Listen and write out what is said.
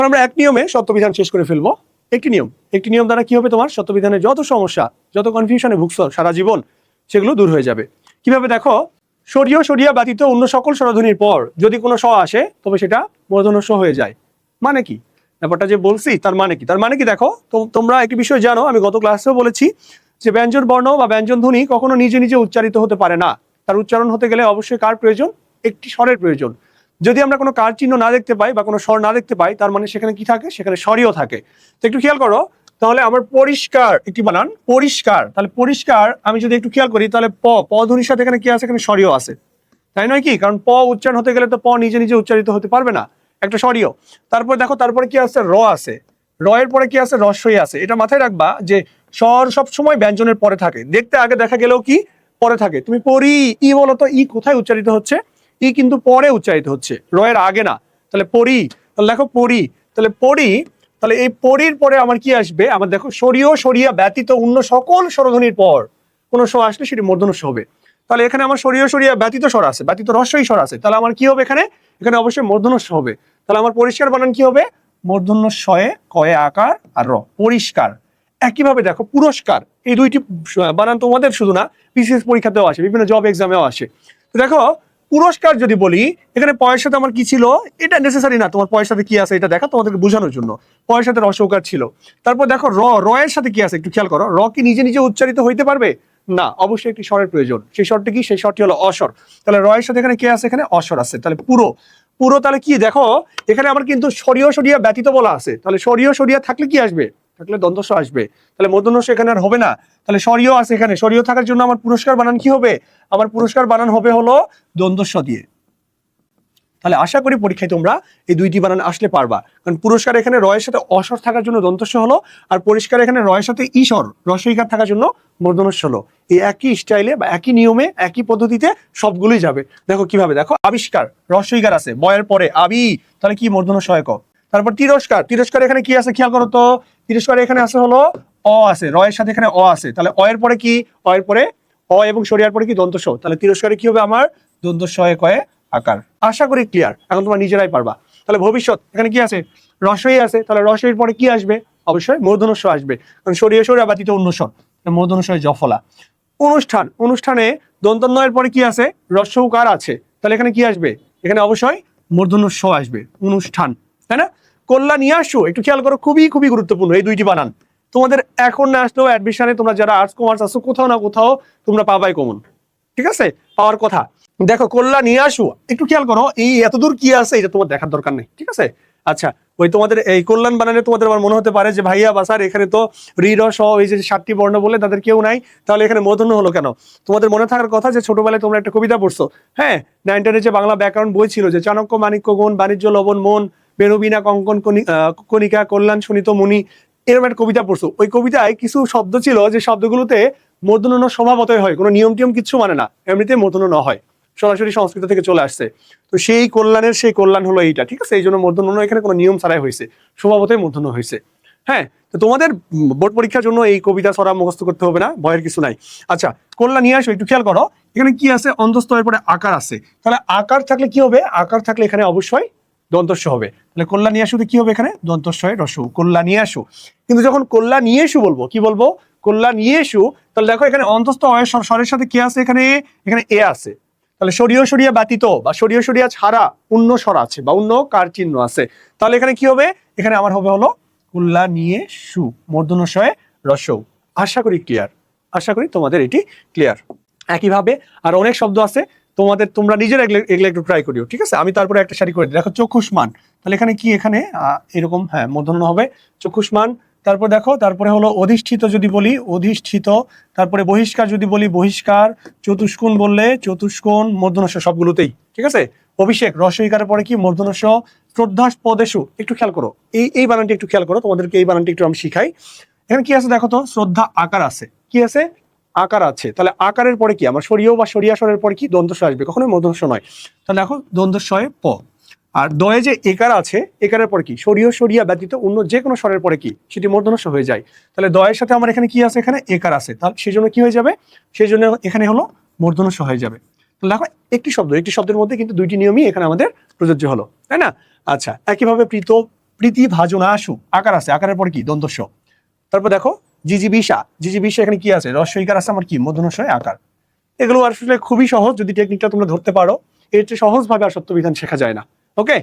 আমরা এক নিয়মে সত্যবিধান শেষ করে ফেলবো। একটি নিয়ম দ্বারা কি হবে, তোমার সত্যবিধানের যত সমস্যা, যত কনফিউশনে ভুগছো সারা জীবন, সেগুলো দূর হয়ে যাবে। কিভাবে দেখো, সরিয় সরিয়া ব্যতীত অন্য সকল স্বরধ্বনির পর যদি কোনো স আসে তবে সেটা মূর্ধন্য স হয়ে যায়। মানে কি ব্যাপারটা যে বলছি, তার মানে কি দেখো, তোমরা একটি বিষয় জানো, আমি গত ক্লাসেও বলেছি যে ব্যঞ্জন বর্ণ বা ব্যঞ্জন ধ্বনি কখনো নিজে নিজে উচ্চারিত হতে পারে না। তার উচ্চারণ হতে গেলে অবশ্যই কার প্রয়োজন? একটি স্বরের প্রয়োজন। যদি আমরা কোনো কার চিহ্ন না দেখতে পাই বা কোনো স্বর না দেখতে পাই, তার মানে সেখানে কি থাকে? সেখানে স্বরীয় থাকে। তো একটু খেয়াল করো, তাহলে আমার পরিষ্কার একটি বানান পরিষ্কার, তাহলে পরিষ্কার আমি যদি একটু খেয়াল করি, তাহলে প ধ্বনির সাথে এখানে কি আছে? এখানে স্বরীয় আছে, তাই নয় কি? কারণ প উচ্চারণ হতে গেলে তো প নিজে নিজে উচ্চারিত হতে পারবে না, একটা স্বরীয়। তারপর দেখো, তারপরে কি আছে? র আছে। র এর পরে কি আছে? রস্বই আছে। এটা মাথায় রাখবা যে স্বর সবসময় ব্যঞ্জনের পরে থাকে, দেখতে আগে দেখা গেলেও কি পরে থাকে। তুমি পরি ই বলো তো, ই কোথায় উচ্চারিত হচ্ছে? ই কিন্তু পরে উচ্চারিত হচ্ছে, র এর আগে না। তাহলে পরি, তাহলে দেখো পরি, তাহলে পরি, তাহলে এই পরির পরে আমার কি আসবে? আমার দেখো সরিয় সরিয়া ব্যতীত অন্য সকল স্বরধ্বনির পর কোনো স আসলে সেটি মূর্ধন্য স হবে। তাহলে এখানে আমার সরিয় সরিয়া ব্যতীত স্বর আছে, ব্যতীত রস্বই স্বর আছে, তাহলে আমার কি হবে? এখানে অবশ্যই মূর্ধন্য স হবে। তাহলে আমার পরিষ্কার বানান কি হবে? মূর্ধন্য শয়ে কয়ে আকার আর র, পরিষ্কার। একইভাবে দেখো পুরস্কার, এই দুইটি বানান তোমাদের শুধু না, বিসিএস পরীক্ষাতেও আসে, বিভিন্ন জব এক্সামেও আসে। তো দেখো পুরস্কার যদি বলি, এখানে পয়ের সাথে আমার কি ছিল? এটা নেসেসারি না, তোমার পয়ের সাথে কি আছে এটা দেখা তোমাদেরকে বোঝানোর জন্য। পয়ের সাথে রসৌকার ছিল। তারপর দেখো র এর সাথে কি আছে একটু খেয়াল করো। র কি নিজে নিজে উচ্চারিত হইতে পারবে না? অবশ্যই একটি স্বরের প্রয়োজন। সেই স্বরটি কি? সেই স্বরটি হলো অস্বর। তাহলে র এর সাথে এখানে কি আছে? এখানে অস্বর আছে। তাহলে পুরো পুরো, তাহলে কি দেখো এখানে আমার কিন্তু সরিয় সরিয়া ব্যতীত বলা আছে। তাহলে সরিয় সরিয়া থাকলে কি আসবে? থাকলে দ্বন্দ্ব স আসবে, তাহলে মূর্ধন্য স এখানে আর হবে না। তাহলে সরিয় আছে, এখানে সরিয় থাকার জন্য আমার পুরস্কার বানান কি হবে? আমার পুরস্কার বানান হবে হলো দ্বন্দ্ব স দিয়ে। তাহলে আশা করি পরীক্ষায় তোমরা এই দুইটি বানান আসলে পারবা, কারণ পুরস্কার এখানে রয়ের সাথে অস্বর থাকার জন্য দন্তস্ব হলো, আর পরিষ্কার এখানে রয়ের সাথে ঈশর রস্বইকার থাকার জন্য মূর্ধন্য হলো। এই একই স্টাইলে বা একই নিয়মে একই পদ্ধতিতে সবগুলোই যাবে। দেখো কিভাবে, দেখো আবিষ্কার রস্বইকার আছে, বয়ের পরে আবি, তাহলে কি মূর্ধন্য সহায়ক। তারপর তিরস্কার, তিরস্কার এখানে কি আছে খেয়াল করো তো, তিরস্কার এখানে আছে হলো অ আছে, রয়ের সাথে এখানে অ আছে, তাহলে অ এর পরে কি? অ এর পরে অ এবং সরিয়ার পরে কি? দন্তস্ব, তাহলে তিরস্কারে কি হবে? আমার দন্তস্ব কয়ে আকার। আশা করি ক্লিয়ার, এখন তোমরা নিজেরাই পারবা। তাহলে ভবিষ্যৎ এখানে কি আছে? রস্বই আছে, তাহলে রস্বইয়ের পরে কি আসবে? অবশ্যই মূর্ধন্য স আসবে, কারণ সরিয়ে সরিয়া ব্যতীত অন্য স্বর, মূর্ধন্য স জফলা। অনুষ্ঠান, অনুষ্ঠানে দন্তন্বয়ের পরে কি আছে? রস্ব উকার আছে, তাহলে এখানে কি আসবে? এখানে অবশ্যই মূর্ধন্য স আসবে, অনুষ্ঠান, তাই না? কল্যাণিয়াসু একটু খেয়াল করো, খুবই খুবই গুরুত্বপূর্ণ এই দুইটি বানান। তোমাদের এখন না আসলেও অ্যাডমিশনে তোমরা যারা আর্টস কমার্স আছো, কোথাও না কোথাও তোমরা পাবাই কমন, ঠিক আছে? পাওয়ার কথা। দেখো কল্যাণিয়াসু একটু খেয়াল করো, এই এতদূর কি আছে এটা তোমার দেখার দরকার নেই, ঠিক আছে? আচ্ছা, ওই তোমাদের এই কল্যাণ বানানে তোমাদের আবার মনে হতে পারে যে ভাইয়া বাসার এখানে তো রি র স এই যে 7টি বর্ণ বলে তাদের কেউ নাই, তাহলে এখানে মূর্ধন্য হলো কেন? তোমাদের মনে থাকার কথা যে ছোটবেলায় তোমরা একটা কবিতা পড়ছো, হ্যাঁ, 9-10 যে বাংলা ব্যাকরণ বই ছিল, যে চাণক্য মাণিক্য গুণ বাণিজ্য লবণ মন বেণুবিনা কঙ্কন কণিকা কল্যাণ শুনিত মুনি, এরকম একটা কবিতা পড়ছো। ওই কবিতায় কিছু শব্দ ছিল যে শব্দগুলোতে মূর্ধন্য স্বভাবতই হয়, কোনো নিয়ম টিয়ম কিচ্ছু মানে না, এমনিতে মূর্ধন্য ন হয়, সরাসরি সংস্কৃত থেকে চলে আসছে। তো সেই কল্যাণের সেই কল্যাণ হলো এইটা, ঠিক আছে? এই জন্য মূর্ধন্য এখানে কোনো নিয়ম ছাড়াই হয়েছে, স্বভাবতই মূর্ধন্য হয়েছে। হ্যাঁ, তো তোমাদের বোর্ড পরীক্ষার জন্য এই কবিতা ছড়া মুখস্থ করতে হবে না, ভয়ের কিছু নাই। আচ্ছা, কল্যাণ নিয়ে আসো, একটু খেয়াল করো এখানে কি আছে? অন্তস্থের পরে আকার আছে, তাহলে আকার থাকলে কি হবে? আকার থাকলে এখানে অবশ্যই দন্তস্ব হবে। তাহলে কল্যাণিয়াসুতে কি হবে? এখানে দন্তস্বয় রস্য, কল্যাণিয়াসু। কিন্তু যখন কল্যাণিয়েসু বলবো, কি বলবো? কল্যাণিয়েসু, তাহলে দেখো এখানে অন্তস্থ স্বরের সাথে কি আছে? এখানে এখানে এ আছে, তাহলে সরিয় সরিয়া ব্যতীত বা সরিয় সরিয়া ছাড়া অন্য স্বর আছে বা অন্য কার চিহ্ন আছে, তাহলে এখানে কি হবে? এখানে আমার হবে হলো কল্যাণিয়েসু মূর্ধন্য স রস্য। আশা করি ক্লিয়ার, আশা করি তোমাদের এটি ক্লিয়ার। একইভাবে আর অনেক শব্দ আছে, তোমরা নিজেরা এগুলো একটু ট্রাই করিও, ঠিক আছে? আমি তারপরে একটা সারি করে দিই। দেখো চক্ষুষ্মান, তাহলে এখানে কি? এখানে এরকম, হ্যাঁ, মূর্ধন্য হবে চক্ষুষ্মান। তারপর দেখো, তারপরে হলো অধিষ্ঠিত যদি বলি অধিষ্ঠিত, তারপরে বহিষ্কার যদি বলি বহিষ্কার, চতুষ্কোণ বললে চতুষ্কোণ, মূর্ধন্য স সবগুলোতেই, ঠিক আছে? অভিষেক রস্বইকারের পরে কি? মূর্ধন্য স। শ্রদ্ধাস্পদেশু একটু খেয়াল করো, এই বানানটি একটু খেয়াল করো, তোমাদেরকে এই বানানটি একটু আমি শিখাই। এখানে কি আছে দেখো তো? শ্রদ্ধা আকার আছে, কি আছে? আকার আছে, তাহলে আকারের পরে কি? আমার সরিয় বা সরিয়াসরের পরে কি? দ্বন্দ্বস্ব আসবে, কখনোই মূর্ধন্য নয়। তাহলে দেখো দ্বন্দ্বস্বয়ে প। আর দয়ে যে একার আছে, একারের পরে কি? সরিয় সরিয়া ব্যতীত অন্য যে কোনো স্বরের পরে কি? সেটি মূর্ধন্য স হয়ে যায়। তাহলে দয়ের সাথে আমার এখানে কি আছে? এখানে একার আছে, তাহলে সেই জন্য কি হয়ে যাবে? সেই জন্য এখানে হলো মূর্ধন্য স হয়ে যাবে। তাহলে দেখো একটি শব্দের মধ্যে কিন্তু দুইটি নিয়মই এখানে আমাদের প্রযোজ্য হলো, তাই না? আচ্ছা, একইভাবে প্রীতি ভাজনাশু আকার আছে, আকারের পর কি দন্তস্ব। তারপর দেখো জিজিবিষা, জিজিবিষা এখানে কি আছে রস্বইকার আছে আমার কি মূর্ধন্যস্বয় আকার। এগুলো আসলে খুবই সহজ, যদি টেকনিকটা তোমরা ধরতে পারো। এর চেয়ে সহজভাবে আর সত্যবিধান শেখা যায় না। ওকে।